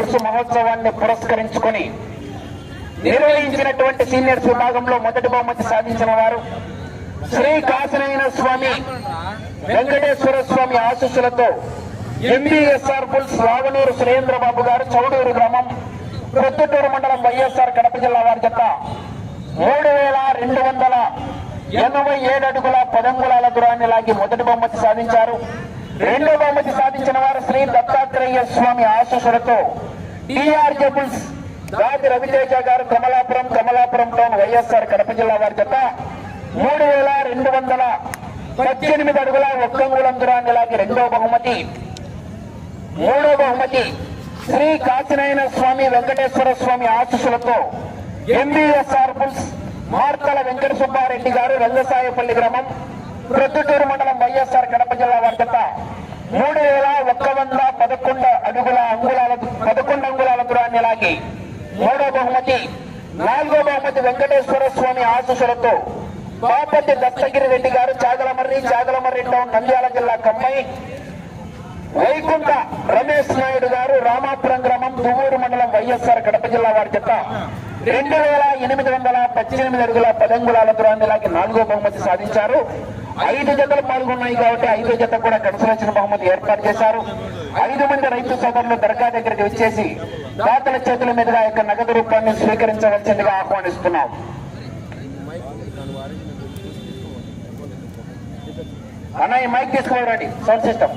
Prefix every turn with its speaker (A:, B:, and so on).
A: ఉరుసు మహోత్సవాన్ని పురస్కరించుకొని నిర్వహించినటువంటి సీనియర్స్ విభాగంలో మొదటి బహుమతి సాధించిన వారు శ్రీ కాశీనారాయణ స్వామి వెంకటేశ్వర స్వామి ఆశీస్సులతో ఎంబీఎస్ఆర్ బుల్స్ రావనూరు సురేంద్రబాబు గారు చౌడూరు గ్రామం ప్రొద్దుటూరు మండలం వైఎస్ఆర్ కడప జిల్లా వారి జత 3287 అడుగుల 10 అంగుళాల దూరాన్ని లాగి మొదటి బహుమతి సాధించారు. రెండో బహుమతి సాధించిన వారు శ్రీ దత్తాత్రేయ స్వామి ఆశీస్సులతో టీఆర్జే బుల్స్ రాజు రవితేజ గారు కమలాపురం టౌన్ వైఎస్ఆర్ కడప జిల్లా వారి జత 3218 అడుగుల 1 అంగుళం దూరాన్ని లాగి రెండో బహుమతి. మూడో బహుమతి శ్రీ కాశీనారాయణ స్వామి వెంకటేశ్వర స్వామి ఆశీస్సులతో ఎంబీఎస్ఆర్ బుల్స్ మార్తల వెంకట సుబ్బారెడ్డి గారు రంగసాయపల్లి గ్రామం ప్రొద్దుటూరు మండలం వైఎస్ఆర్ కడప జిల్లా వారి జత 3111 అడుగుల 11 అంగుళాల దూరాన్ని లాగి మూడో బహుమతి. నాలుగో బహుమతి వెంకటేశ్వర స్వామి ఆశీస్సులతో బాపతి దత్తగిరి రెడ్డి గారు చాగలమర్రి టౌన్ నంద్యాల జిల్లా కమ్మై వైకుంఠ రమేష్ నాయుడు గారు రామాపురం గ్రామం దువ్వూరు మండలం వైఎస్ఆర్ కడప జిల్లా వారి జత 2818 అడుగుల 10 అంగుళాల దూరాన్ని లాగి నాలుగో బహుమతి సాధించారు. 5 జతలు పాల్గొన్నాయి కాబట్టి 5 జత కూడా కన్సలేషన్ బహుమతి ఏర్పాటు చేశారు. 5 మంది రైతు సోదరులు దర్గా దగ్గరికి వచ్చేసి దాతల చేతుల మీదుగా యొక్క నగదు రూపాన్ని స్వీకరించవలసిందిగా ఆహ్వానిస్తున్నాం. అన్న ఈ మైక్ తీసుకోవాలండి సౌండ్ సిస్టమ్.